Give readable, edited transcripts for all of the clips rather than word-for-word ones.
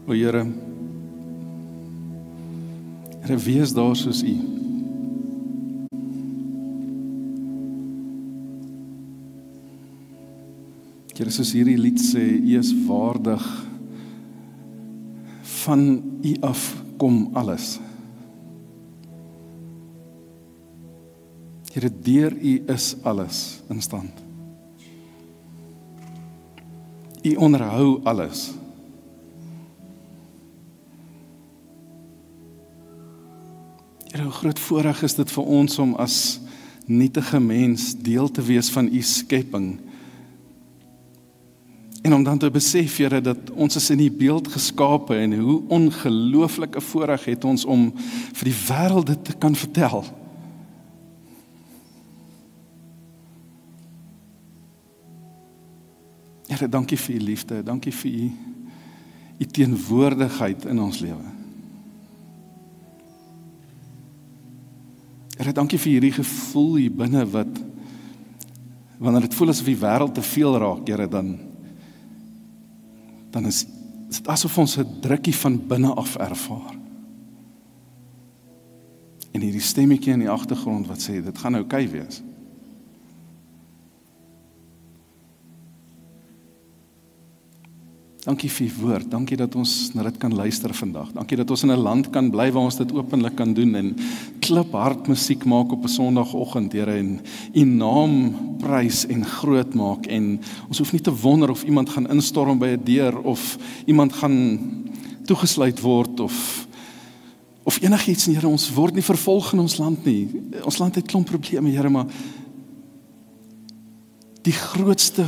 O Here, Here, wie is daar soos U? Here, soos hierdie lied sê, U is waardig, van U af kom alles. Here, deur U is alles in stand. U onderhou alles. Here, hoe groot voorreg is dit vir ons om as nietige mens deel te wees van U skepping. En om dan te besef, Here, dat ons is in U beeld geskape en hoe ongelooflike voorreg het ons om vir die wêreld dit te kan vertel. Here, dankie vir U liefde, dankie vir U teenwoordigheid in ons lewe. Here, dankie vir hierdie gevoel hier binne wat, wanneer dit voel asof die wêreld te veel raak, Here, dan is dit asof ons 'n drukkie van binne af ervaar. En hierdie stemmetjie in die agtergrond wat sê, dit gaan oukei wees. Dankie vir U woord, dankie dat ons na dit kan luister vandag. Dankie dat ons in 'n land kan bly waar ons dit openlik kan doen en kliphard musiek maak op 'n Sondagoggend, Here, en U naam prys en groot maak. En ons hoef nie te wonder of iemand gaan instorm by 'n deur of iemand gaan toegesluit word of enigiets nie, Here. Ons word nie vervolg in ons land nie. Ons land het klomp probleme, Here, maar die grootste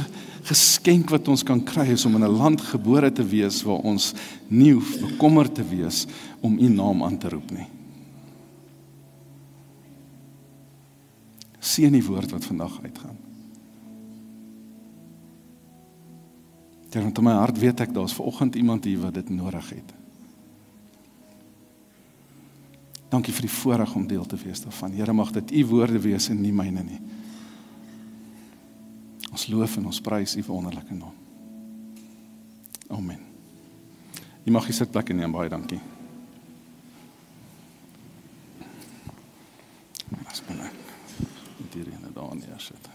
geskenk wat ons kan kry is om in 'n land gebore te wees waar ons nie hoef bekommerd te wees om U naam aan te roep nie. Seën die woord wat vandag uitgaan. Here, want in my hart weet ek, daar is vanoggend iemand hier wat dit nodig het. Dankie vir die voorreg om deel te wees daarvan. Here, mag dit U woorde wees en nie myne nie. Ons loof en ons prys U wonderlike naam. Amen. Jy mag die sitplek inneem, baie dankie. As my net hierdie daar neersit.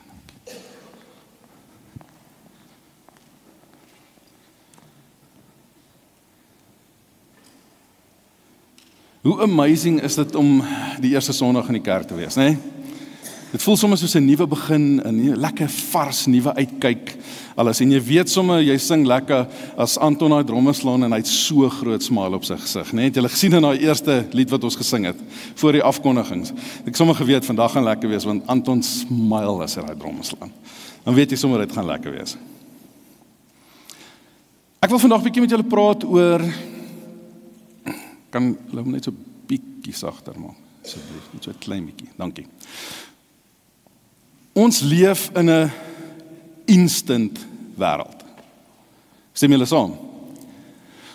Hoe amazing is dit om die eerste Sondag in die kerk te wees, né? Dit voel soms soos 'n nuwe begin, 'n lekker vars nuwe uitkyk. Alles en jy weet sommer jy sing lekker as Anton daai dromme slaan en hy het so groot smile op sy gesig, né? Het julle gesien in daai eerste lied wat ons gesing het voor die afkondigings? Ek sommer geweet vandag gaan lekker wees want Anton smile as hy daai dromme slaan. Dan weet jy sommer dit gaan lekker wees. Ek wil vandag 'n bietjie met julle praat oor, kan hulle net so bietjie sagter maak asseblief, net so 'n klein bietjie. Dankie. Ons leef in 'n instant wêreld. Stem julle saam?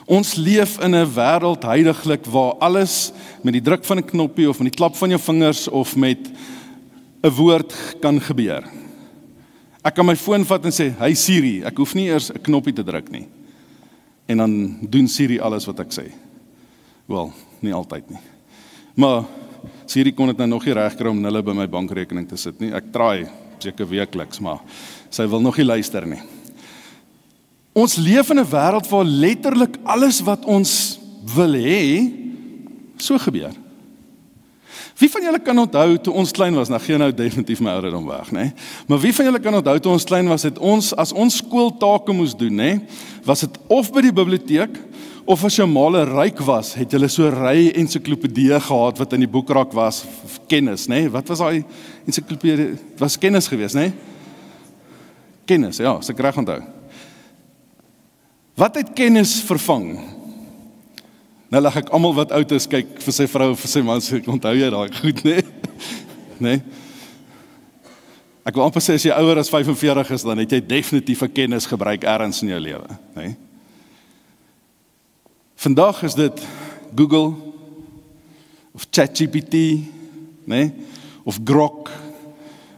Ons leef in 'n wêreld heidaglik waar alles met die druk van 'n knoppie of met die klap van jou vingers of met 'n woord kan gebeur. Ek kan my foon vat en sê, "Hey Siri," ek hoef nie eers 'n knoppie te druk nie. En dan doen Siri alles wat ek sê. Wel, nie altyd nie. Maar Siri kon dit nou nog nie regkry om hulle by my bankrekening te sit nie. Ek traai seker weekliks, maar sy wil nog nie luister nie. Ons leef in 'n wêreld waar letterlik alles wat ons wil hê, so gebeur. Wie van julle kan onthou toe ons klein was? Nou gee nou definitief my ouderdom weg, né? Maar wie van julle kan onthou toe ons klein was, het ons as ons skooltake moes doen, né? Was dit of by die biblioteek of as jou maale ryk was, het julle so 'n ry ensiklopedie gehad wat in die boekrak was, kennis, né? Wat was daai ensiklopedie? Was kennis geweest, né? Kennis, ja, as ek reg onthou. Wat het kennis vervang? Nou lag ek almal wat oud is kyk vir sy vrou of vir sy man, sê onthou jy daai goed, né? Né? Ek wil amper sê as jy ouer as 45 is, dan het jy definitief 'n kennis gebruik ergens in jou lewe, né? Vandag is dit Google of ChatGPT, né? Of Grok,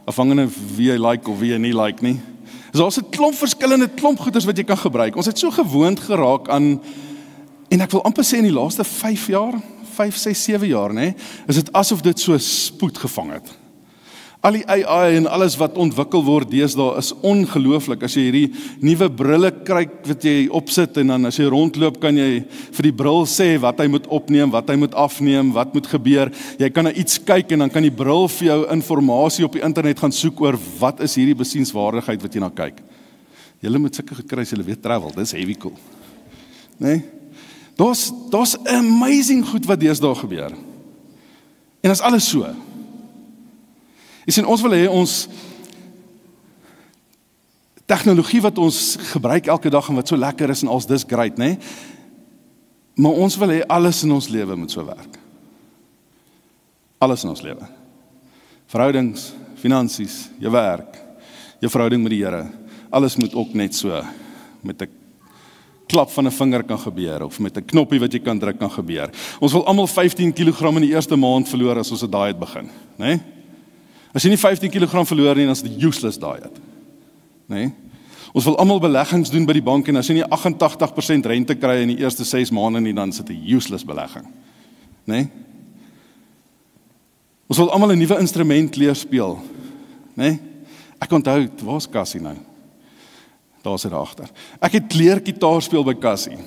afhangende wie jy like of wie jy nie like nie. So daar's 'n klomp verskillende klomp goeders wat jy kan gebruik. Ons het so gewoond geraak aan En ek wil amper sê in die laaste 5 jaar, 5, 6, 7 jaar, is dit asof dit so spoed gevang het. Al die AI en alles wat ontwikkel word deesdae is ongelooflik. As jy hierdie nuwe brille kry wat jy opsit en dan as jy rondloop kan jy vir die bril sê wat hy moet opneem, wat hy moet afneem, wat moet gebeur. Jy kan na iets kyk en dan kan die bril vir jou inligting op die internet gaan soek oor wat is hierdie besienswaardigheid wat jy na kyk. Julle moet sulke goed kry as julle weet travel, dis heavy cool. Daar's amazing goed wat deesdae gebeur. En dit is alles so. Jy sien, ons wil hê ons tegnologie wat ons gebruik elke dag en wat so lekker is en als dis great, maar ons wil hê alles in ons lewe moet so werk. Alles in ons lewe. Verhoudings, finansies, jou werk, jou verhouding met die Here, alles moet ook net so met 'n klap van 'n vinger kan gebeur, of met 'n knoppie wat jy kan druk kan gebeur. Ons wil almal 15 kg in die eerste maand verloor as ons 'n diet begin, As jy nie 15 kg verloor nie, dan is dit useless diet. Ons wil almal beleggings doen by die bank en as jy nie 88% rente kry in die eerste 6 maande nie, dan is dit 'n useless belegging. Ons wil almal 'n nuwe instrument leer speel. Ek onthou, waar's Cassie nou? Daar is hy agter. Ek het leer gitaar speel by Cassie.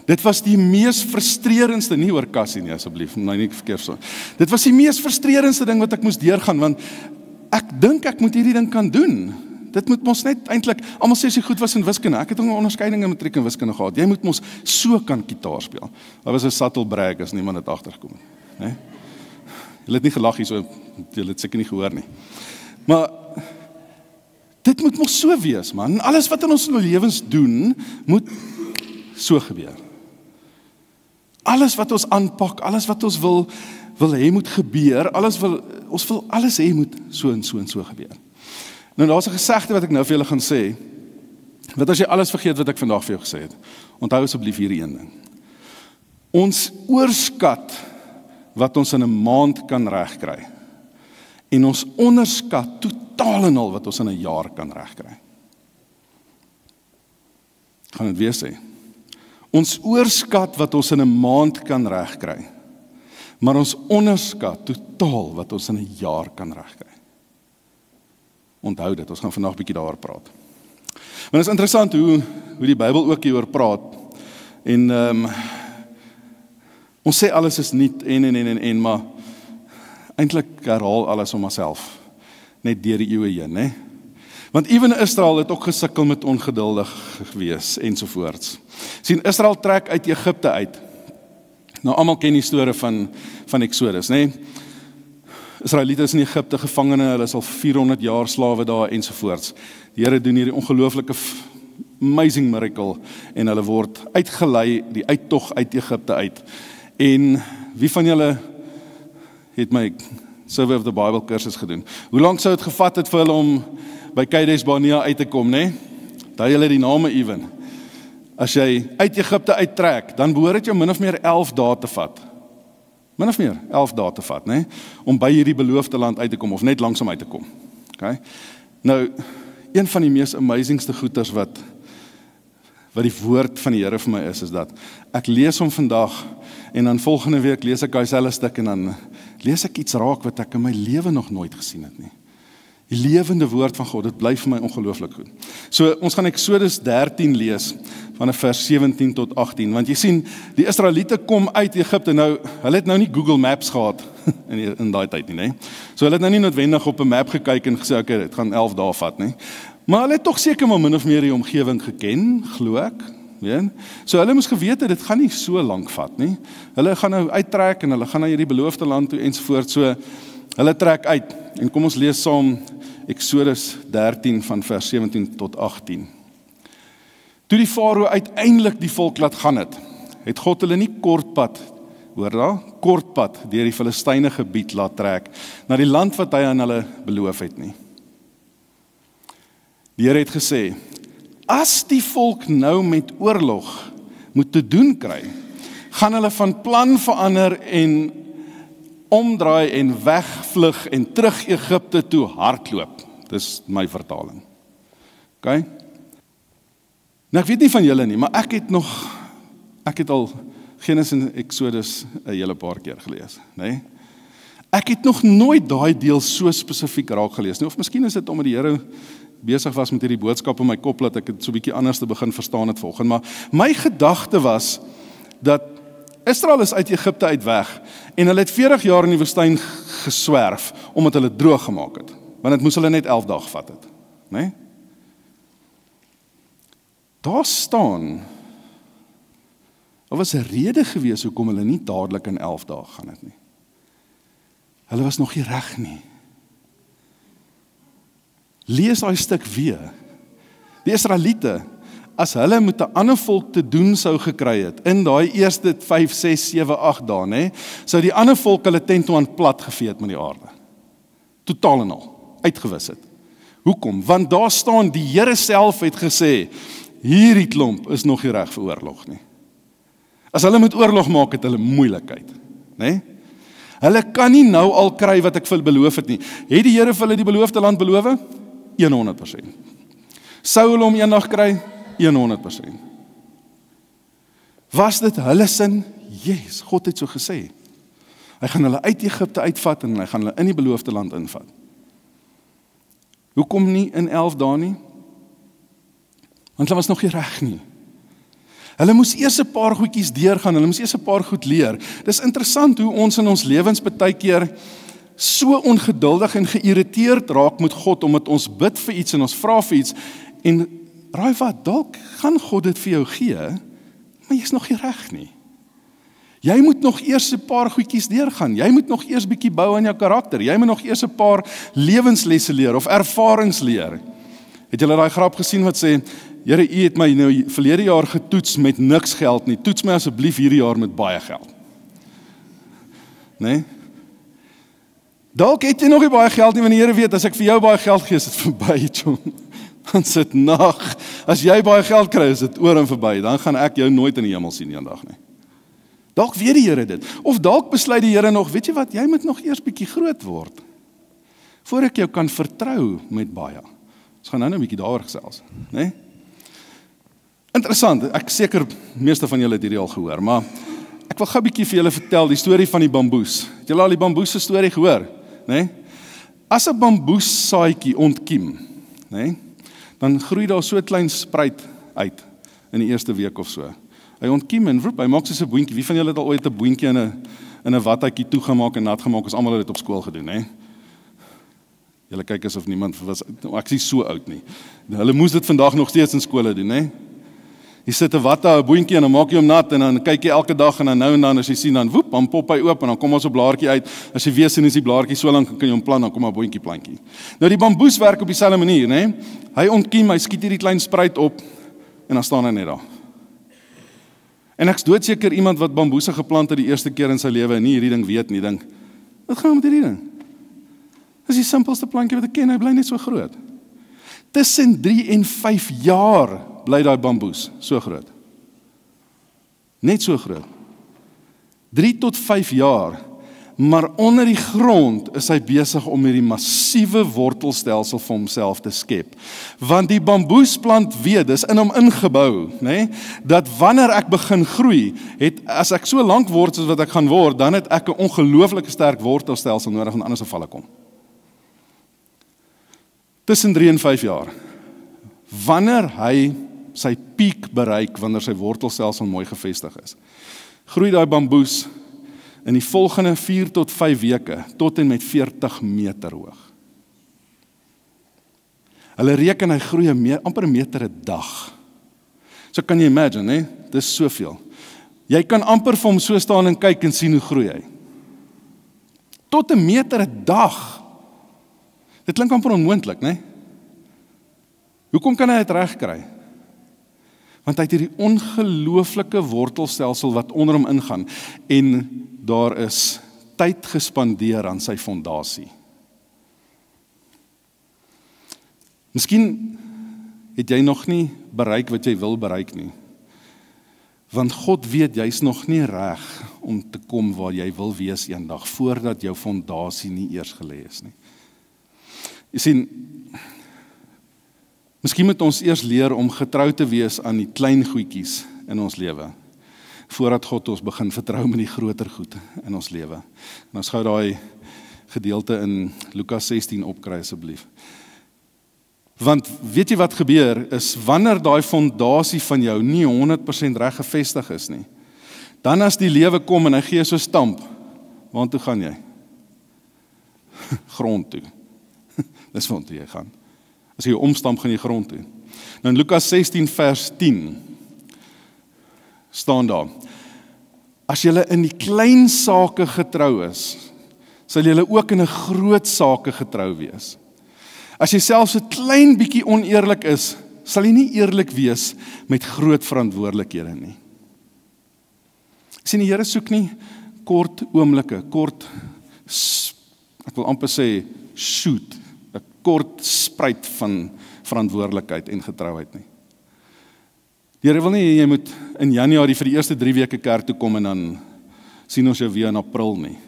Dit was die mees frustrerendste, nie oor Cassie nie asseblief, nie verkeerd so. Dit was die mees frustrerendste ding wat ek moes deurgaan, want ek dink ek moet hierdie ding kan doen. Dit moet mos net eintlik, almal sê sy goed was in wiskunde. Ek het 'n onderskeiding in matriek en wiskunde gehad. Jy moet mos so kan gitaar speel. Daar was 'n subtle brag as niemand het agtergekom het, Julle het nie gelag hier so, julle het seker nie gehoor nie. Maar dit moet mos so wees, man. Alles wat in ons lewens doen, moet so gebeur. Alles wat ons aanpak, alles wat ons wil hê moet gebeur, ons wil alles hê moet so en so en so gebeur. Nou daar's 'n gesegde wat ek nou vir julle gaan sê, wat as jy alles vergeet wat ek vandag vir jou gesê het, onthou asseblief hierdie een ding. Ons oorskat wat ons in 'n maand kan regkry, en ons onderskat totaal en al wat ons in 'n jaar kan regkry. Ek gaan dit weer sê. Ons oorskat wat ons in 'n maand kan regkry, maar ons onderskat totaal wat ons in 'n jaar kan regkry. Onthou dit, ons gaan vandag bietjie daaroor praat. Want dit is interessant hoe die Bybel ook hieroor praat. En ons sê alles is niet en, maar eintlik herhaal alles om onsself, net deur die eeue heen, Want ewen Israel het ook gesukkel met ongeduldig gewees ensovoorts. Sien, Israel trek uit Egipte uit. Nou almal ken die storie van Exodus, Israeliete is in Egipte gevangene, hulle is al 400 jaar slawe daar ensovoorts. Die Here doen hierdie ongelooflike amazing miracle en hulle word uitgelei, die uittog uit Egipte uit. En wie van julle het my Survey of the Bible kursus gedoen? Hoe lank sou dit gevat het vir hulle om by Kadesh Barnea uit te kom, Daai julle die name ewen. As jy uit Egipte uittrek, dan behoort dit jou min of meer 11 dae te vat. Min of meer 11 dae te vat, om by hierdie beloofde land uit te kom, of net langsom uit te kom. Okay? Nou, een van die mees amazingste goeters wat die woord van die Here vir my is dat ek lees hom vandag en dan volgende week lees ek daai selfde stuk en dan lees ek iets raak wat ek in my lewe nog nooit gesien het nie. Die lewende woord van God, dit bly vir my ongelooflik goed. So, ons gaan Exodus 13 lees, vanaf vers 17 tot 18, want jy sien, die Israeliete kom uit Egipte, nou, hulle het nou nie Google Maps gehad, in daai tyd nie, So, hulle het nou nie noodwendig op 'n map gekyk en gesê, okay, dit gaan 11 dae vat, Maar hulle het tog seker maar min of meer die omgewing geken, glo ek, So, hulle moes geweet het, dit gaan nie so lank vat, Hulle gaan nou uittrek en hulle gaan na hierdie beloofde land toe ensovoort, so, hulle trek uit, en kom ons lees saam Exodus 13 van vers 17 tot 18. Toe die farao uiteindelik die volk laat gaan het God hulle nie kortpad, hoor daar, kortpad deur die Filistyne gebied laat trek, na die land wat hy aan hulle beloof het nie. Die Here het gesê, as die volk nou met oorlog moet te doen kry, gaan hulle van plan verander en omdraai en wegvlug en terug Egipte toe hardloop. Dis my vertaling. Okay? Nou ek weet nie van julle nie, maar ek het al Genesis en Exodus 'n hele paar keer gelees, né? Ek het nog nooit daai deel so spesifiek raak gelees nie, of miskien is dit omdat die Here besig was met hierdie boodskap in my kop, dat ek dit so 'n bietjie anders te begin verstaan het vanoggend, maar my gedagte was, dat Israel is uit Egipte uit weg, en hulle het 40 jaar in die woestyn geswerf, omdat hulle droog gemaak het, want dit moes hulle net 11 dae gevat het, né? Daar staan, daar was 'n rede gewees hoekom hulle nie dadelik in 11 dae gaan het nie. Hulle was nog nie reg nie. Lees daai stuk weer. Die Israeliete, as hulle met 'n ander volk te doen sou gekry het, in daai eerste 5, 6, 7, 8 dae, né, sou die ander volk hulle tent toe aan plat gevee het met die aarde. Totaal en al, uitgewis het. Hoekom? Want daar staan, die Here self het gesê, hierdie klomp is nog nie reg vir oorlog nie. As hulle moet oorlog maak, het hulle moeilikheid, né? Hulle kan nie nou al kry wat ek vir hulle beloof het nie. Het die Here vir hulle die beloofde land beloof? 100%. Sou hulle hom eendag kry? 100%. Was dit hulle sin? Yes, God het so gesê. Hy gaan hulle uit Egipte uitvat en hy gaan hulle in die beloofde land invat. Hoekom nie in 11 dae nie? Want hulle was nog nie reg nie. Hulle moes eers 'n paar goedjies deurgaan, hulle moes eers 'n paar goed leer. Dis interessant hoe ons in ons lewens baie keer so ongeduldig en geïrriteerd raak met God, omdat ons bid vir iets en ons vra vir iets, en raai wat, dalk gaan God dit vir jou gee, maar jy's nog nie reg nie. Jy moet nog eers 'n paar goedjies deurgaan, jy moet nog eers bietjie bou aan jou karakter, jy moet nog eers 'n paar lewenslesse leer, of ervarings leer. Het julle daai grap gesien wat sê, Here, u het my nou verlede jaar getoets met niks geld nie, toets my asseblief hierdie jaar met baie geld. Nee? Dalk het jy nog nie baie geld nie, want die Here weet, as ek vir jou baie geld gee, is dit verby, John. Dan sit nag, as jy baie geld kry, is dit oor en verby, dan gaan ek jou nooit in die hemel sien eendag nie. Dalk weet die Here dit, of dalk besluit die Here nog, weet jy wat, jy moet nog eers bietjie groot word, voor ek jou kan vertrou met baie. Ons gaan nou 'n bietjie daaroor gesels, né? Interessant, ek seker meeste van julle het hierdie al gehoor, maar ek wil gou 'n bietjie vir julle vertel die storie van die bamboes. Het julle al die bamboes se storie gehoor, né? As 'n bamboessaaitjie ontkiem, né, dan groei daar so 'n klein spruit uit in die eerste week of so. Hy ontkiem en roep, hy maak soos 'n boontjie. Wie van julle het al ooit 'n boontjie in 'n watjie toegemaak en nat gemaak? Ons almal het dit op skool gedoen, hè? Julle kyk asof niemand was, ek is so oud nie. Hulle moes dit vandag nog steeds in skole doen, hè? Jy sit 'n boontjie en dan maak jy hom nat en dan kyk jy elke dag en dan nou en dan as jy sien dan woep, dan pop hy oop en dan kom ons op blaartjie uit. As jy weer sien is die blaartjie so lank, kan jy hom plant, dan kom 'n boontjie plantjie. Nou die bamboes werk op dieselfde manier, né? Hy ontkiem, hy skiet hierdie klein spruit op en dan staan hy net daar. En ek's doodseker iemand wat bamboese geplant het die eerste keer in sy lewe en nie hierdie ding weet nie, dink, wat gaan met hierdie ding? Dis die simpelste plantjie wat ek ken, hy bly net so groot. Tussen 3 en 5 jaar bly daai bamboes so groot. Net so groot. 3 tot 5 jaar, maar onder die grond is hy besig om hierdie massiewe wortelstelsel vir homself te skep. Want die bamboesplant weet, dis in hom ingebou, né, dat wanneer ek begin groei, as ek so lank word soos wat ek gaan word, dan het ek 'n ongelooflike sterk wortelstelsel nodig, want anders sal val ek kom. Tussen 3 en 5 jaar. Wanneer hy sy piek bereik, wanneer sy wortelstelsel mooi gevestig is, groei daai bamboes in die volgende 4 tot 5 weke, tot en met 40 meter hoog. Hulle reken hy groei amper 'n meter 'n dag. So kan jy imagine, hè? Dis soveel. Jy kan amper vir hom so staan en kyk en sien hoe groei hy. Tot 'n meter 'n dag. Dit klink amper onmoontlik, né? Hoekom kan hy dit reg kry? Want hy het hierdie ongelooflike wortelstelsel wat onder hom ingaan en daar is tyd gespandeer aan sy fondasie. Miskien het jy nog nie bereik wat jy wil bereik nie. Want God weet jy's nog nie reg om te kom waar jy wil wees eendag voordat jou fondasie nie eers gelê is nie. Jy sien, miskien moet ons eers leer om getrou te wees aan die klein goedjies in ons lewe. voordat God ons begin vertrou met die groter goed in ons lewe. En ons gou daai gedeelte in Lukas 16 opkry asseblief. Want weet jy wat gebeur is, wanneer daai fondasie van jou nie 100% reg gevestig is nie, dan as die lewe kom en hy gee so stamp, waartoe gaan jy? Grond toe. Dis waartoe jy gaan. As jy omstamp, gaan jy grond toe. Nou in Lukas 16 vers 10 staan daar, as julle in die klein sake getrou is, sal julle ook in 'n groot sake getrou wees. As jy selfs 'n klein bietjie oneerlik is, sal jy nie eerlik wees met groot verantwoordelikhede nie. Sien, die Here soek nie kort oomblikke, ek wil amper sê shoot, 'n kort spruit van verantwoordelikheid en getrouheid nie. Die Here wil nie jy moet in Januarie vir die eerste 3 weke kerk toe kom en dan sien ons jou weer in April nie.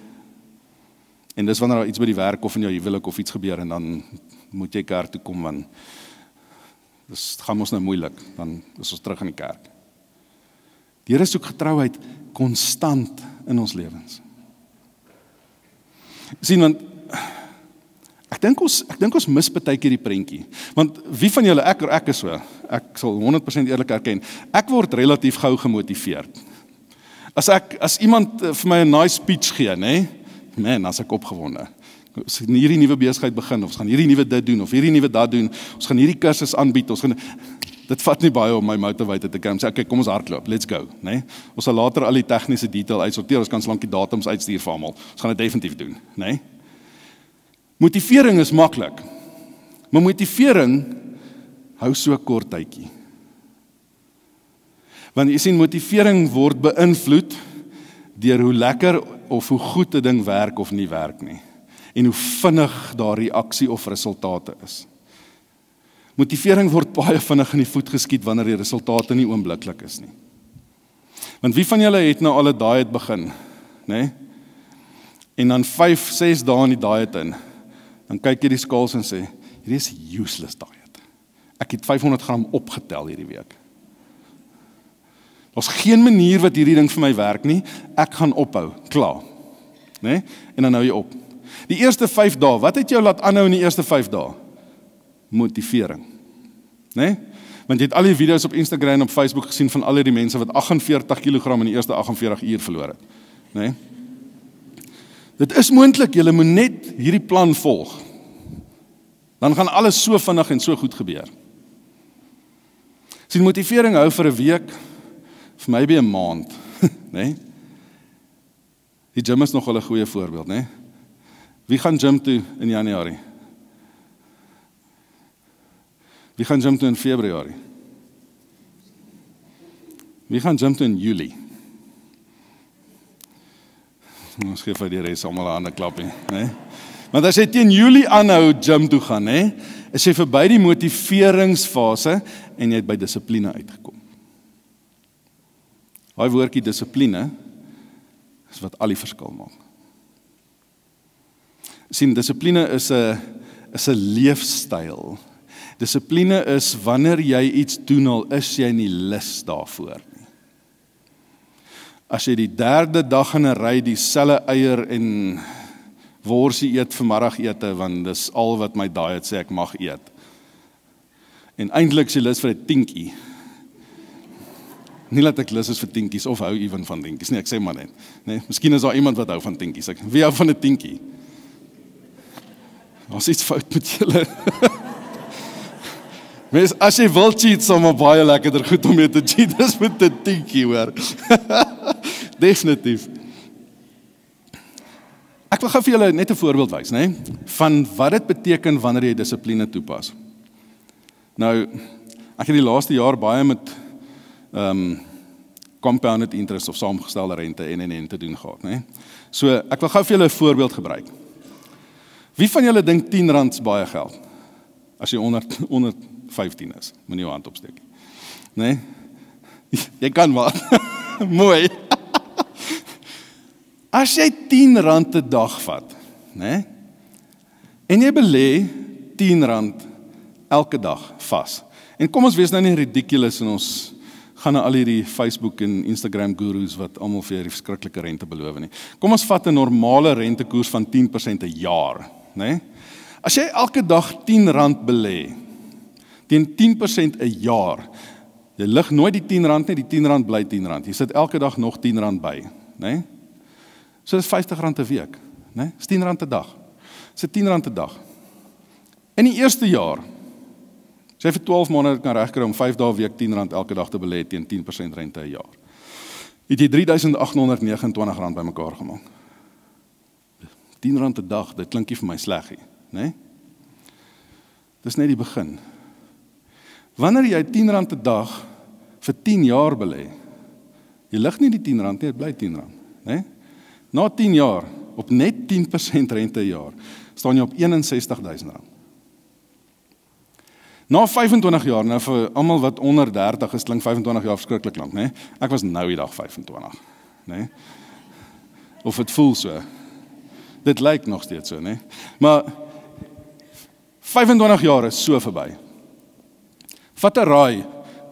En dis wanneer daar iets by die werk of in jou huwelik of iets gebeur en dan moet jy kerk toe kom, want dis gaan ons nou moeilik, dan is ons terug in die kerk. Die Here soek getrouheid konstant in ons lewens. Sien, want ek dink ons mis baie keer die prentjie. Want wie van julle, ek is so, ek sal 100% eerlik erken, ek word relatief gou gemotiveerd. As iemand vir my 'n nice speech gee, nê, man, as ek opgewonde. Ons gaan hierdie nuwe besigheid begin, of ons gaan hierdie nuwe dit doen, of hierdie nuwe dat doen, ons gaan hierdie kursus aanbied, dit vat nie baie om my motivated te kry, om sê, okay, kom ons hardloop, let's go, né? Ons sal later al die tegniese detail uitsorteer, ons kan solank die datums uitstuur vir almal, ons gaan dit definitief doen, né? Motivering is maklik, maar motivering hou so kort tydjie. Want jy sien, motivering word beïnvloed deur hoe lekker of hoe goed 'n ding werk of nie werk nie, en hoe vinnig daar reaksie of resultate is. Motivering word baie vinnig in die voet geskiet wanneer die resultate nie oombliklik is nie. Want wie van julle het nou al 'n diet begin, né? En dan 5-6 dae in die diet in, dan kyk jy die skaals en sê, hierdie is useless diet. Ek het 500 gram opgetel hierdie week. Daar's geen manier wat hierdie ding vir my werk nie, ek gaan ophou, klaar. Né? En dan hou jy op. Die eerste 5 dae, wat het jou laat aanhou in die eerste 5 dae? Motivering. Né? Want jy het al die video's op Instagram en op Facebook gesien van al die mense wat 48 kg in die eerste 48 uur verloor het. Né? Dit is moontlik, jy moet net hierdie plan volg. Dan gaan alles so vinnig en so goed gebeur. Sien, motivering hou vir 'n week, vir maybe 'n maand, né? Die gym is nog wel 'n goeie voorbeeld, né? Wie gaan gym toe in Januarie? Wie gaan gym toe in Februarie? Wie gaan gym toe in Julie? Ons gee vir die res almal 'n hande klapie, né? Want as jy teen Julie aanhou gym toe gaan, né, is jy verby die motiveringsfase en jy het by dissipline uitgekom. Daai woordjie dissipline is wat al die verskil maak. Sien, dissipline is 'n leefstyl. Dissipline is wanneer jy iets doen al is jy nie lus daarvoor nie. As jy die 3de dag in 'n ry dieselfde eier en worsie eet vir middagete, want dis al wat my diet sê ek mag eet. En eintlik is jy lus vir 'n tinkie. Nie dat ek lus is vir tinkies of hou ewen van tinkies nie, ek sê maar net. Nee, miskien is daar iemand wat hou van tinkies. Wie hou van 'n tinkie? Daar's iets fout met julle. Mens, as jy wil cheat, sal maar baie lekkerder goed om mee te cheat as met 'n tinkie, hoor. Definitief. Ek wil gou vir julle net 'n voorbeeld wys, né? Van wat dit beteken wanneer jy dissipline toepas. Nou, ek het die laaste jaar baie met compounded interest of saamgestelde rente en te doen gehad, né? So, ek wil gou vir julle 'n voorbeeld gebruik. Wie van julle dink R10 is baie geld? As jy onder 15 is, moet jy jou hand opsteek. Nee? Jy kan maar. Mooi. As jy R10 'n dag vat, né? En jy belê R10 elke dag vas. En kom ons wees nou nie ridiculous en ons gaan na al hierdie Facebook en Instagram gurus wat almal vir hierdie verskriklike rente beloof nie. Kom ons vat 'n normale rentekoers van 10% 'n jaar, né? As jy elke dag R10 belê, teen 10% 'n jaar, jy lig nooit die R10 nie, die R10 bly R10. Jy sit elke dag nog R10 by, né? So dis R50 'n week, né? Dis R10 'n dag. Dis R10 'n dag. In die eerste jaar, as jy vir 12 maande kan regkry om 5 dae 'n week R10 elke dag te belê teen 10% rente 'n jaar, het jy R3.829 bymekaar gemaak. R10 'n dag, dit klink nie vir my sleg nie, né? Dis net die begin. Wanneer jy R10 'n dag vir 10 jaar belê, jy lig nie die R10 nie, dit bly R10, né? Na 10 jaar, op net 10% rente 'n jaar, staan jy op R61.000. Na 25 jaar, nou vir almal wat onder 30 is, klink 25 jaar verskriklik lank, né? Ek was nou die dag 25, né? Of dit voel so. Dit lyk nog steeds so, né? Maar 25 jaar is so verby. Vat 'n raai,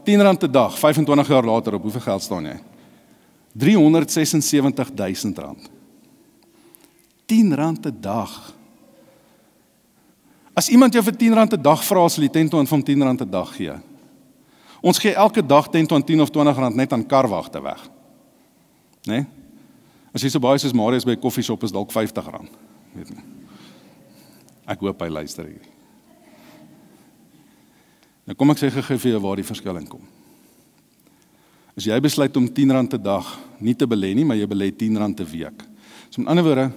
R10 'n dag, 25 jaar later, op hoeveel geld staan jy? R376.000. R10 'n dag. As iemand jou vir R10 'n dag vra, sal jy teen toe van R10 'n dag gee. Ons gee elke dag teen toe R10 of R20 net aan karwagte weg. Né? As jy so baie soos Marius by 'n koffieshop is, dalk R50. Weet nie. Ek hoop hy luister hier. Nou kom ek sê gou vir jou waar die verskil in kom. As jy besluit om R10 'n dag nie te belê nie, maar jy belê R10 'n week. So met ander woorde,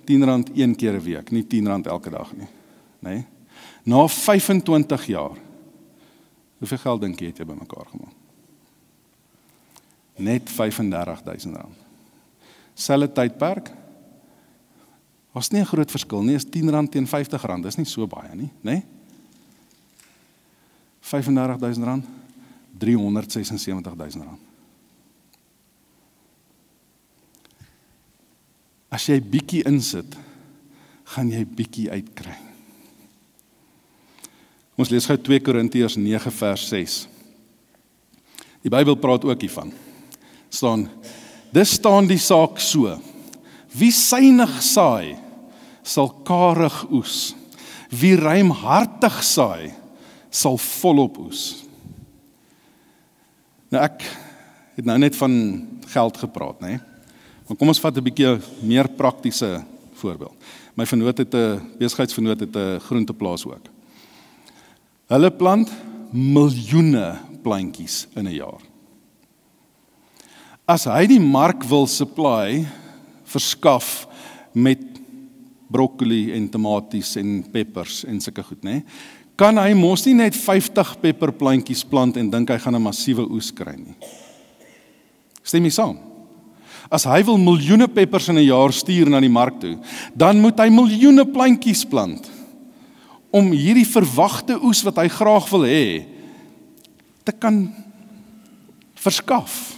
R10 een keer 'n week, nie R10 elke dag nie. Nee. Na 25 jaar, hoeveel geld dink jy het jy bymekaar gemaak? Net R35.000. Selfe tydperk, was nie 'n groot verskil nie, is R10 teen R50, dis nie so baie nie, né? R35.000, R376.000. As jy bietjie insit, gaan jy bietjie uitkry. Ons lees gou 2 Korintiërs 9 vers 6. Die Bybel praat ook hiervan. Dis staan die saak so: wie suinig saai, sal karig oes. Wie ruimhartig saai, sal volop oes. Nou ek het nou net van geld gepraat, né? Maar kom ons vat 'n bietjie meer praktiese voorbeeld. My besigheidsvernoot het 'n groenteplaas ook. Hulle plant miljoene plantjies in 'n jaar. As hy die mark wil verskaf met broccoli en tomaties en peppers en sulke goed, né? Kan hy mos nie net 50 pepperplantjies plant en dink hy gaan 'n massiewe oes kry nie. Stem jy saam? As hy wil miljoene peppers in 'n jaar stuur na die mark toe, dan moet hy miljoene plantjies plant om hierdie verwagte oes wat hy graag wil hê te kan verskaf.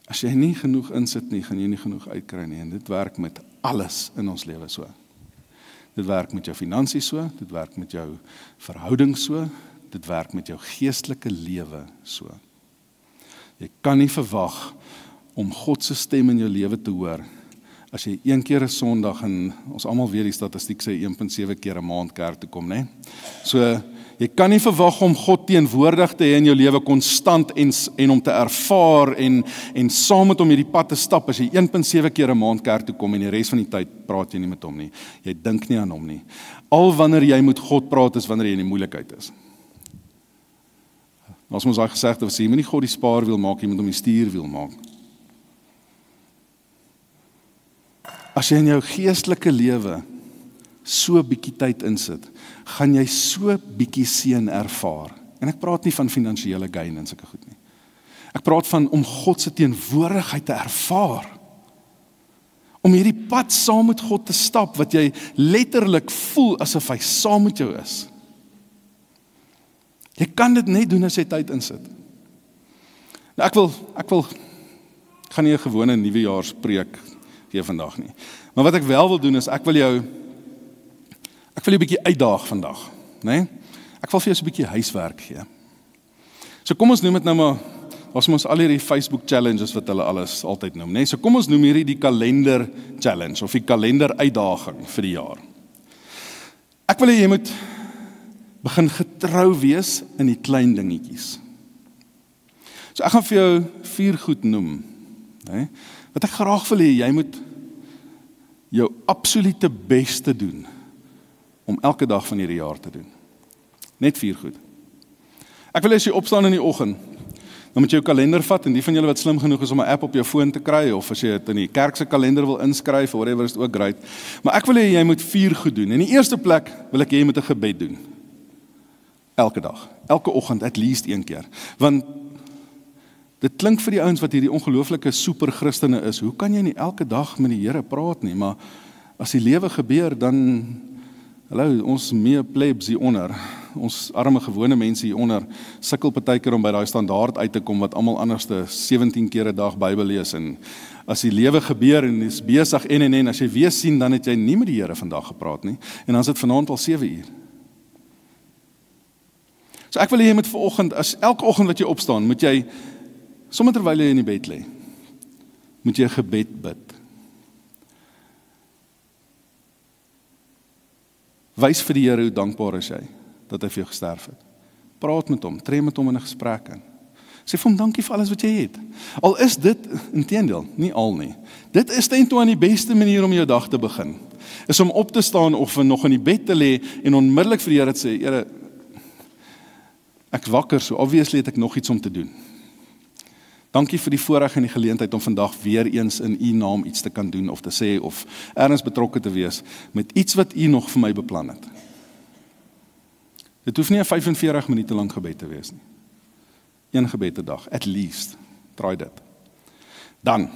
As jy nie genoeg insit nie, gaan jy nie genoeg uitkry nie, en dit werk met alles in ons lewe so. Dit werk met jou finansies so, dit werk met jou verhouding so, dit werk met jou geestelike lewe so. Jy kan nie verwag om God se stem in jou lewe te hoor as jy een keer 'n Sondag, en ons almal weet die statistiek sê 1.7 keer 'n maand kerk toe kom, né? So jy kan nie verwag om God teenwoordig te hê in jou lewe konstant en om te ervaar en saam met hom hierdie pad te stap as jy 1.7 keer 'n maand kerk toe kom en die res van die tyd praat jy nie met hom nie. Jy dink nie aan hom nie. Al wanneer jy met God praat is wanneer jy in die moeilikheid is. As ons al gesê het, jy moet nie God die spaarwiel maak, jy moet hom die stuurwiel maak. As jy in jou geestelike lewe so bietjie tyd insit, gaan jy so bietjie seën ervaar. En ek praat nie van finansiële gain en sulke goed nie. Ek praat van om God se teenwoordigheid te ervaar. Om hierdie pad saam met God te stap, wat jy letterlik voel asof hy saam met jou is. Jy kan dit net doen as jy tyd insit. Nou ek gaan nie 'n gewone nuwejaarspreek gee vandag nie. Maar wat ek wel wil doen is, ek wil jou 'n bietjie uitdaag vandag, né? Ek wil vir jou so 'n bietjie huiswerk gee. So kom ons noem dit nou maar, as ons al hierdie Facebook challenges wat hulle alles altyd noem, nee? So kom ons noem hierdie die kalender challenge, of die kalender uitdaging vir die jaar. Ek wil hê jy moet begin getrou wees in die klein dingetjies. So ek gaan vir jou 4 goed noem, nee? Wat ek graag wil hê, jy moet jou absolute beste doen, om elke dag van hierdie jaar te doen. Net 4 goed. Ek wil hê as jy opstaan in die oggend, dan moet jy jou kalender vat, en die van julle wat slim genoeg is om 'n app op jou foon te kry, of as jy dit in die kerk se kalender wil inskryf, of whatever, is dit ook great. Maar ek wil hê jy moet 4 goed doen. In die eerste plek wil ek hê jy moet 'n gebed doen. Elke dag, elke oggend, at least 1 keer. Want dit klink vir die ouens wat hierdie ongelooflike super Christene is, hoe kan jy nie elke dag met die Here praat nie, maar as die lewe gebeur, dan, hallo, ons mee plebs hieronder, ons arme gewone mense hieronder, sukkel partykeer om by daai standaard uit te kom, wat almal anderste 17 keer 'n dag Bybel lees, en as die lewe gebeur, en is besig en, as jy weer sien, dan het jy nie met die Here vandag gepraat nie, en dan is dit vanaand al 7 uur. So ek wil hê jy moet vanoggend, elke oggend wat jy opstaan, moet jy, sommer terwyl jy in die bed lê, moet jy 'n gebed bid. Wys vir die Here hoe dankbaar is jy, dat hy vir jou gesterf het. Praat met hom, tree met hom in 'n gesprek in. Sê vir hom dankie vir alles wat jy het. Al is dit, inteendeel, nie al nie. Dit is ten toe aan die beste manier om jou dag te begin. Is om op te staan of nog in die bed te lê en onmiddellik vir die Here te sê, Here, ek's wakker, so obviously het ek nog iets om te doen. Dankie vir die voorreg en die geleentheid om vandag weer eens in u naam iets te kan doen of te sê of ergens betrokke te wees met iets wat u nog vir my beplan het. Dit hoef nie 'n 45 minute lang gebed te wees nie. 1 gebed per dag, at least. Try dit. Dan,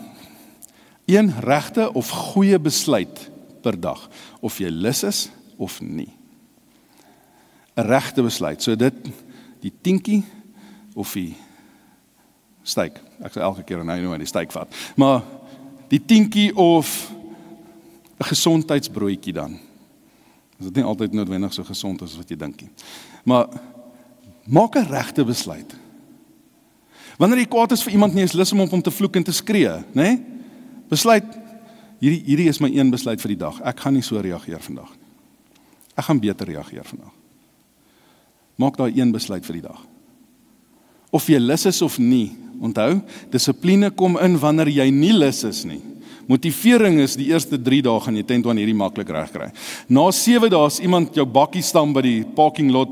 1 regte of goeie besluit per dag, of jy lus is of nie. 'n Regte besluit, so dit, die tientjie of die steak, ek sal elke keer nou die steak vat, maar die tientjie of 'n gesondheidsbroodjie dan. Is dit nie altyd noodwendig so gesond as wat jy dink nie. Maar maak 'n regte besluit. Wanneer jy kwaad is vir iemand, nie is lus om te vloek en te skree, né? Besluit, hierdie is my 1 besluit vir die dag. Ek gaan nie so reageer vandag nie. Ek gaan beter reageer vandag. Maak daai 1 besluit vir die dag. Of jy lus is of nie, onthou, dissipline kom in wanneer jy nie lus is nie. Motivering is die eerste 3 dae gaan jy teen toe aan hierdie maklik reg kry. Na 7 dae as iemand jou bakkie stam by die parking lot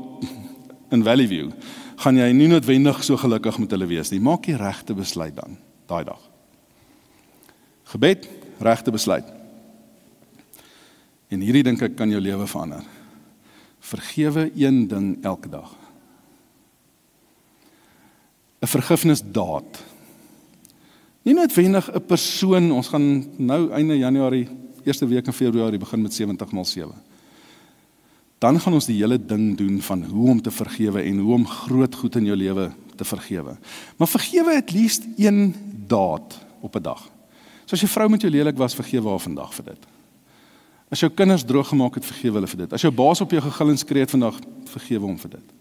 in Valley View, gaan jy nie noodwendig so gelukkig met hulle wees nie. Maak die regte besluit dan, daai dag. Gebed, regte besluit. En hierdie dink ek kan jou lewe verander. Vergewe 1 ding elke dag. 'n Vergifnisdaad. Nie noodwendig 'n persoon, ons gaan nou einde Januarie, eerste week in Februarie begin met 70x7. Dan gaan ons die hele ding doen van hoe om te vergewe en hoe om groot goed in jou lewe te vergewe. Maar vergewe at least 1 daad op 'n dag. So as jou vrou met jou lelik was, vergewe haar vandag vir dit. As jou kinders droog gemaak het, vergewe hulle vir dit. As jou baas op jou gegil en skree het vandag, vergewe hom vir dit.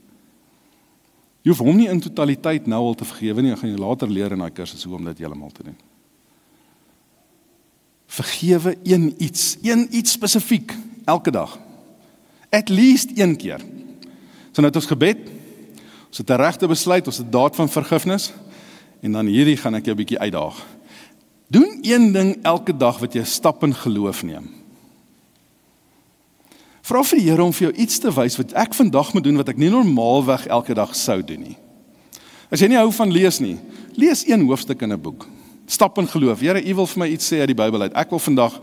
Jy hoef hom nie in totaliteit nou al te vergewe nie, dan gaan jy later leer in daai kursus hoe om dit heeltemal te doen. Vergewe 1 iets spesifiek, elke dag. At least 1 keer. So nou het ons gebed, ons het 'n regte besluit, ons het 'n daad van vergifnis, en dan hierdie gaan ek jou 'n bietjie uitdaag. Doen 1 ding elke dag wat jy 'n stap in geloof neem. Vra vir die Here om vir jou iets te wys wat ek vandag moet doen wat ek nie normaalweg elke dag sou doen nie. As jy nie hou van lees nie, lees 1 hoofstuk in 'n boek. Stap in geloof. Here, U wil vir my iets sê uit die Bybel uit. Ek wil vandag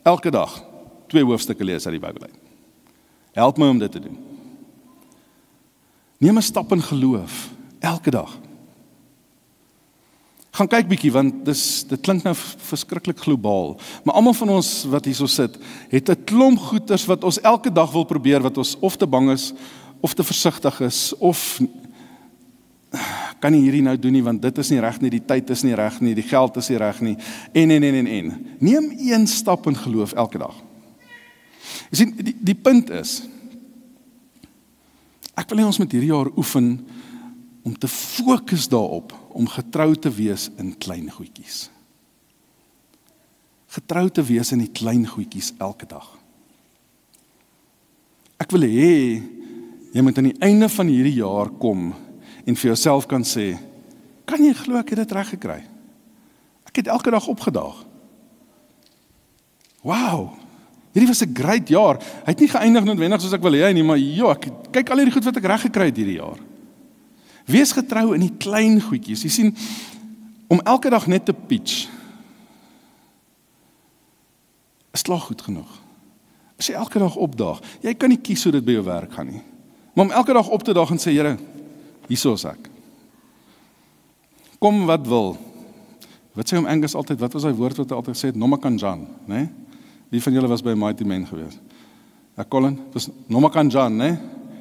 elke dag 2 hoofstukke lees uit die Bybel uit. Help my om dit te doen. Neem 'n stap in geloof elke dag. Gaan kyk bietjie, want dit klink nou verskriklik globaal, maar almal van ons wat hierso sit, het 'n klomp goeters wat ons elke dag wil probeer, wat ons of te bang is, of te versigtig is, of kan nie hierdie nou doen nie, want dit is nie reg nie, die tyd is nie reg nie, die geld is nie reg nie, en. Neem 1 stap in geloof elke dag. Jy sien, die punt is, Ek wil hê ons moet hierdie jaar oefen om te fokus daarop, om getrou te wees in klein goedjies. Getrou te wees in die klein goedjies elke dag. Ek wil hê, jy moet aan die einde van hierdie jaar kom en vir jouself kan sê, kan jy glo ek het dit reg gekry? Ek het elke dag opgedaag. Wow, hierdie was 'n great jaar. Hy het nie geëindig noodwendig soos ek wil hê nie, maar ek kyk al hierdie goed wat ek reg gekry het hierdie jaar. Wees getrou in die klein goedjies. Jy sien, om elke dag net te pitch, is klaar goed genoeg. As jy elke dag opdaag, jy kan nie kies hoe dit by jou werk gaan nie. Maar om elke dag op te daag en sê, Here, hierso is ek. Kom wat wil. Wat sê Angus altyd, wat was hy woord wat hy altyd gesê het? Nomakanjan, né? Wie van julle was by Mighty Men gewees? Ja, Colin, was Nomakanjan, né?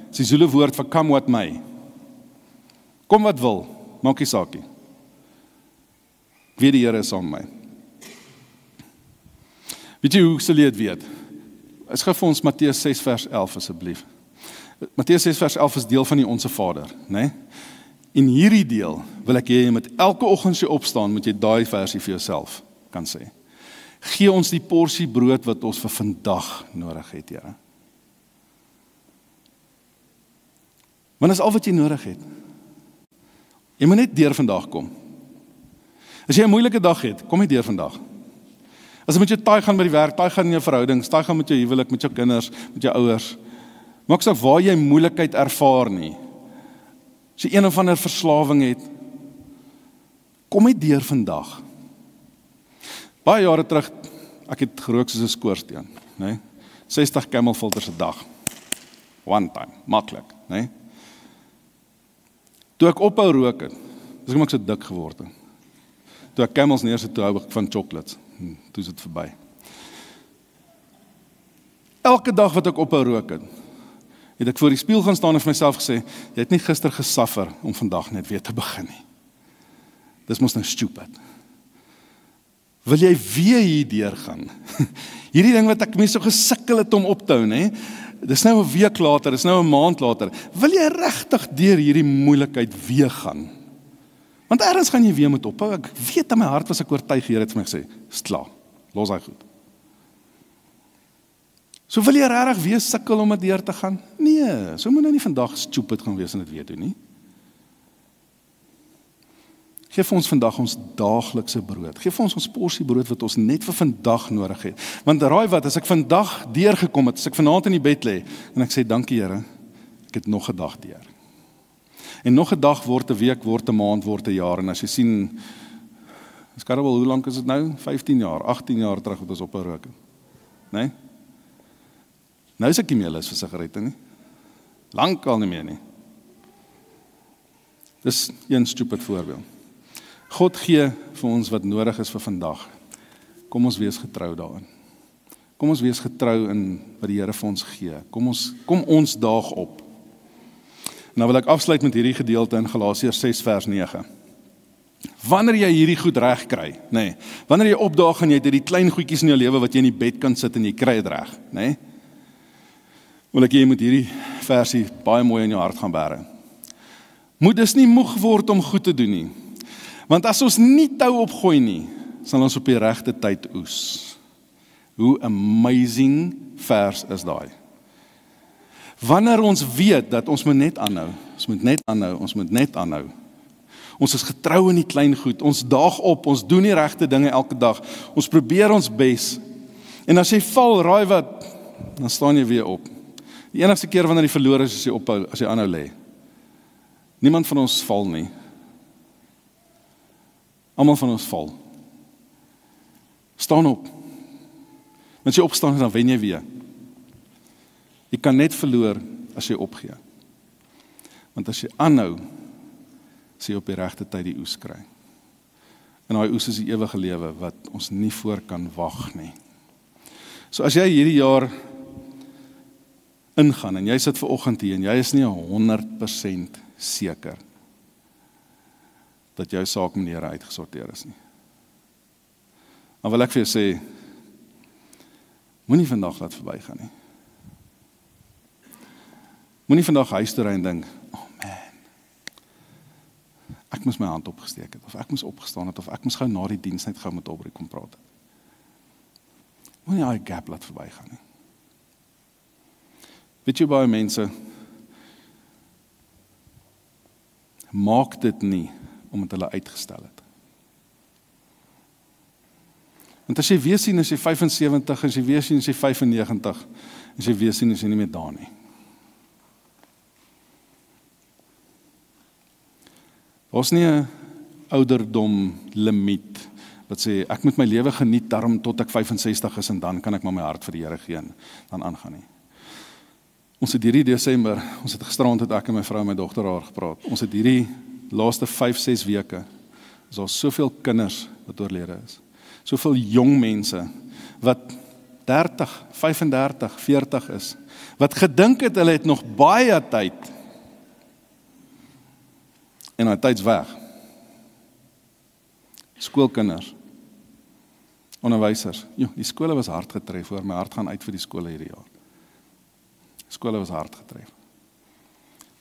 Dis die Zulu woord vir come what may. Kom wat wil, maak nie saak nie. Ek weet die Here is saam met my. Weet jy hoe sal jy dit weet? Is gou vir ons Matteus 6 vers 11 asseblief. Matteus 6 vers 11 is deel van die Onse Vader, né? En hierdie deel wil ek hê jy met elke oggend as jy opstaan, moet jy daai versie vir jouself kan sê. Gee ons die porsie brood wat ons vir vandag nodig het, Here. Want dis al wat jy nodig het. Jy moet net deur vandag kom. As jy 'n moeilike dag het, kom net deur vandag. As jy met jou taai gaan by die werk, taai gaan in jou verhoudings, taai gaan met jou huwelik, met jou kinders, met jou ouers, maak saak waar jy moeilikheid ervaar nie. As jy een of ander verslawing het, kom net deur vandag. Baie jare terug, ek het gerook soos 'n skoorsteen, né? 60 Camel filters 'n dag. One time, maklik, né? Toe ek ophou rook het, dis hoekom ek so dik geword het. Toe ek Camels neersit, toe hou ek van chocolates. Toe is dit verby. Elke dag wat ek ophou rook het ek voor die spieël gaan staan en vir myself gesê, jy het nie gister gesuffer om vandag net weer te begin nie. Dis mos nou stupid. Wil jy weer hierdeur gaan? Hierdie ding wat ek mense so gesukkel het om op te hou, né? Dis nou 'n week later, dis nou 'n maand later. Wil jy regtig deur hierdie moeilikheid weer gaan? Want ergens gaan jy weer moet ophou. Ek weet in my hart was ek oortuig, Here het vir my gesê, is klaar, los hy goed. So wil jy regtig weer sukkel om dit deur te gaan? Nee, so moet nou nie vandag stupid gaan wees en dit weer doen nie. Geef vir ons vandag ons daaglikse brood. Geef vir ons porsie brood wat ons net vir vandag nodig het. Want raai wat, as ek vandag deurgekom het, as ek vanaand in die bed lê en ek sê dankie Here, ek het nog 'n dag deur. En nog 'n dag word 'n week, word 'n maand, word 'n jaar. En as jy sien, skarrel, hoe lank is dit nou? 15 jaar, 18 jaar terug wat ons ophou rook het. Né? Nou is ek nie meer lus vir sigarette nie. Lankal nie meer nie. Dis een stupid voorbeeld. God gee vir ons wat nodig is vir vandag. Kom ons wees getrou daarin. Kom ons wees getrou in wat die Here vir ons gee. Kom ons daag op. Nou wil ek afsluit met hierdie gedeelte in Galasiërs 6 vers 9. Wanneer jy hierdie goed reg kry, nê? Wanneer jy opdaag en jy het hierdie klein goedjies in jou lewe wat jy in die bed kan sit en jy kry dit reg, nê? Wil ek jy moet hierdie versie baie mooi in jou hart gaan bære. Moet dus nie moeg word om goed te doen nie. Want as ons nie tou opgooi nie, sal ons op die regte tyd oes. Hoe amazing vers is daai. Wanneer ons weet dat ons moet net aanhou, ons moet net aanhou. Ons is getrou in die klein goed, ons daag op, ons doen die regte dinge elke dag, ons probeer ons bes. En as jy val, raai wat, dan staan jy weer op. Die enigste keer wanneer jy verloor is, as jy ophou, as jy aanhou lê. Niemand van ons val nie. Almal van ons val. Staan op. As jy opstaan, dan wen jy weer. Jy kan net verloor as jy opgee. Want as jy aanhou, sê jy op die regte tyd die oes kry. En daai oes is die ewige lewe wat ons nie voor kan wag nie. So as jy hierdie jaar ingaan en jy sit vanoggend hier en jy is nie 100% seker dat jou saak met die Here uitgesorteer is nie. Maar wil ek vir jou sê, moenie vandag laat verbygaan nie. Moenie vandag huis toe ry en dink, oh man, ek moes my hand opgesteek het, of ek moes opgestaan het, of ek moes gou na die diens net gou met Aubrey kom praat het. Moenie daai gap laat verbygaan nie. Weet jy baie mense, maak dit nie, omdat hulle uitgestel het. Want as jy weer sien, as jy 75, as jy weer sien, as jy 95, as jy weer sien, as jy nie meer daar nie. Daar's nie 'n ouderdom limiet, wat sê, ek moet my lewe geniet, daarom tot ek 65 is, en dan kan ek maar my hart vir die Here gee, en dan aangaan nie. Ons het hierdie Desember, ons het gisterand het ek en my vrou en my dogter daar gepraat, ons het hierdie laaste 5-6 weke, is daar soveel kinders wat oorlede is, soveel jong mense, wat 30, 35, 40 is, wat gedink het, hulle het nog baie tyd, en hy tyd's weg. Skoolkinders, onderwysers, die skole was hard getref, hoor, my hart gaan uit vir die skole hierdie jaar. Skole was hard getref.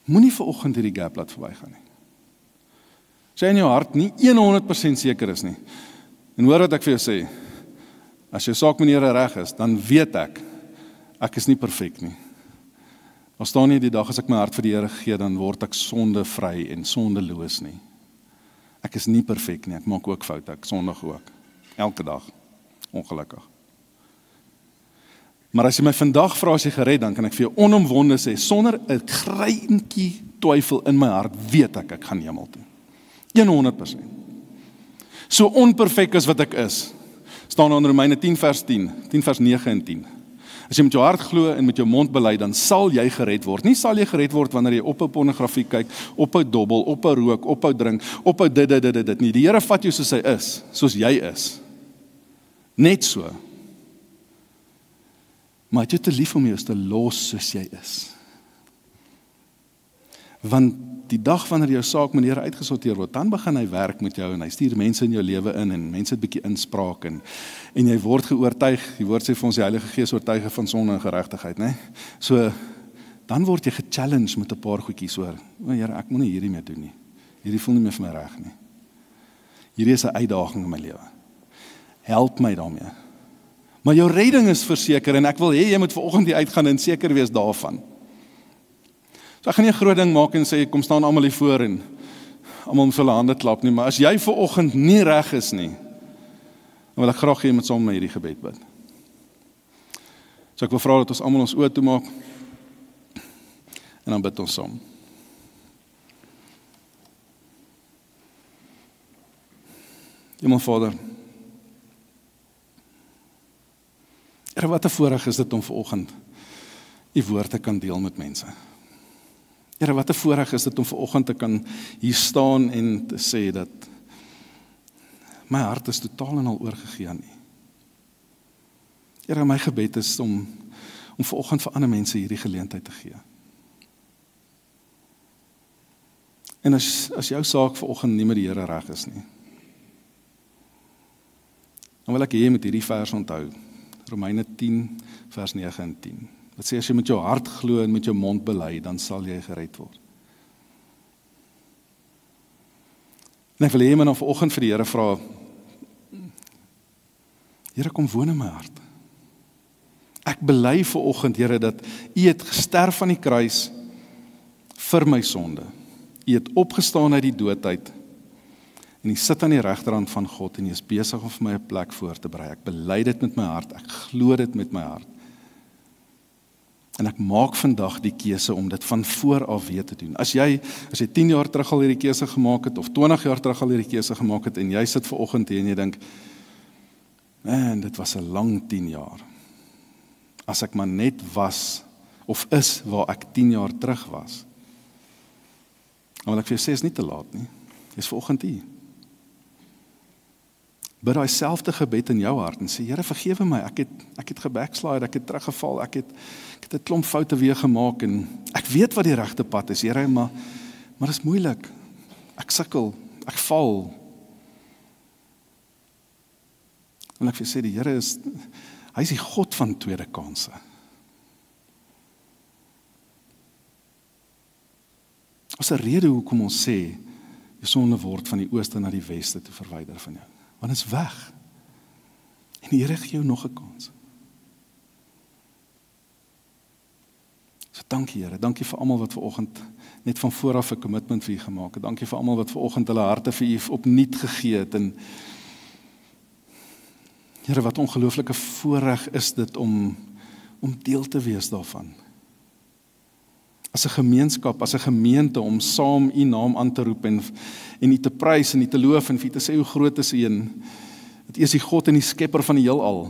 Moenie vanoggend hierdie gap laat verbygaan nie. As jy in jou hart nie 100% seker is nie, en hoor wat ek vir jou sê, as jou saak meneer reg is, dan weet ek is nie perfek nie. Daar staan nie die dag as ek my hart vir die Here gee, dan word ek sondevry en sondeloos nie. Ek is nie perfek nie, ek maak ook foute, ek sondig ook. Elke dag, ongelukkig. Maar as jy my vandag vra as jy gered, dan kan ek vir jou onomwonde sê, sonder 'n greintjie twyfel in my hart, weet ek gaan hemel toe. 100%. So onperfek as wat ek is, staan in Romeine 10 vers 9 en 10. As jy met jou hart glo en met jou mond bely, dan sal jy gered word. Nie sal jy gered word wanneer jy ophou pornografie kyk, ophou dobbel, ophou rook, ophou drink, ophou dit nie. Die Here vat jou soos hy is, soos jy is. Net so. Maar hy het jou te lief om jou te los soos jy is. Want die dag wanneer jou saak met die Here uitgesorteer word, dan begin hy werk met jou en hy stuur mense in jou lewe in en mense het bietjie inspraak en jy word geoortuig, die woord sê vir ons die Heilige Gees oortuig van sonde en geregtigheid, né? So dan word jy gechallenged met 'n paar goedjies hoor. O Here, ek moenie hierdie meer doen nie. Hierdie voel nie meer vir my reg nie. Hierdie is 'n uitdaging in my lewe. Help my daarmee. Maar jou redding is verseker en ek wil hê jy moet vanoggend hier uitgaan en seker wees daarvan. So ek gaan nie 'n groot ding maak en sê kom staan almal hier voor en almal moet hulle hande klap nie, maar as jy vanoggend nie reg is nie, dan wil ek graag hê jy moet saam met hierdie gebed bid. So ek wil vra dat ons almal ons oë toemaak en dan bid ons saam. Hemel Vader, Here, wat 'n voorreg is dit om vanoggend U woord te kan deel met mense. Here, wat 'n voorreg is dit om vanoggend te kan hier staan en te sê dat my hart is totaal en al oorgegee aan U. Here, my gebed is om vanoggend vir ander mense hierdie geleentheid te gee. En as jou saak vanoggend nie met die Here reg is nie, dan wil ek hê jy moet hierdie vers onthou. Romeine 10 vers 9 en 10. Wat sê as jy met jou hart glo en met jou mond bely, dan sal jy gered word. En ek wil hê jy moet nou vanoggend vir die Here vra, Here, kom woon in my hart. Ek bely vanoggend, Here, dat U het gesterf aan die kruis vir my sonde. U het opgestaan uit die dood uit en U sit aan die regterhand van God en U is besig om vir my 'n plek voor te berei. Ek bely dit met my hart, ek glo dit met my hart. En ek maak vandag die keuse om dit van voor af weer te doen. As jy 10 jaar terug al hierdie keuse gemaak het, of 20 jaar terug al hierdie keuse gemaak het, en jy sit vanoggend hier en jy dink, man, dit was 'n lang 10 jaar. As ek maar net was, of is waar ek 10 jaar terug was, dan wil ek vir jou sê, is nie te laat nie. Jy is vanoggend hier. Bid daai selfde gebed in jou hart en sê, Here, vergewe my, ek het gebackslide, ek het teruggeval, ek het 'n klomp foute weer gemaak en ek weet wat die regte pad is, Here, maar dit is moeilik. Ek sukkel, ek val. En ek vir sê, die Here hy is die God van tweede kanse. Ons 'n rede hoekom ons sê, jou sonde word van die ooste na die weste te verwyder van jou. Want dit is weg. En die Here gee jou nog 'n kans. So dankie Here, dankie vir almal wat vanoggend net van vooraf 'n commitment vir U gemaak het. Dankie vir almal wat vanoggend hulle harte vir U opnuut gegee het. En Here, wat ongelooflike voorreg is dit om deel te wees daarvan. As 'n gemeenskap, as 'n gemeente, om saam U naam aan te roep en U te prys en U te loof en vir U te sê hoe groot is U en dat U is die God en die skepper van die heelal.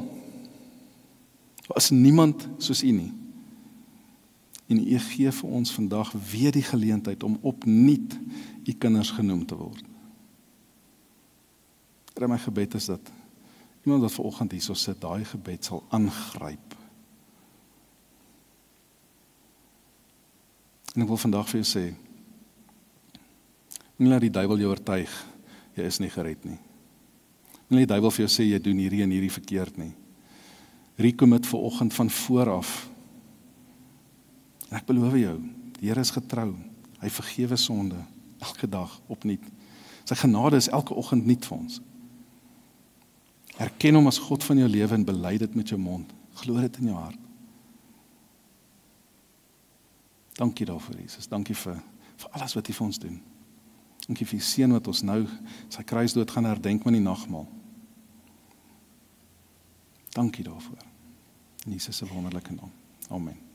Daar is niemand soos U nie. En U gee vir ons vandag weer die geleentheid om opnuut U kinders genoem te word. Here, my gebed is dat iemand wat vanoggend hierso sit, daai gebed sal aangryp. En ek wil vandag vir jou sê, nie laat die duiwel jou oortuig, jy is nie gered nie. Nie laat die duiwel vir jou sê, jy doen hierdie en hierdie verkeerd nie. Recommit vanoggend van vooraf. En ek beloof jou, die Here is getrou. Hy vergewe sonde, elke dag opnuut. Sy genade is elke oggend nuut vir ons. Erken hom as God van jou lewe en bely dit met jou mond. Glo dit in jou hart. Dankie daarvoor, Jesus. Dankie vir alles wat U vir ons doen. Dankie vir die seën wat ons nou sy kruisdood gaan herdenk met die nagmaal. Dankie daarvoor. In Jesus se wonderlike naam. Amen.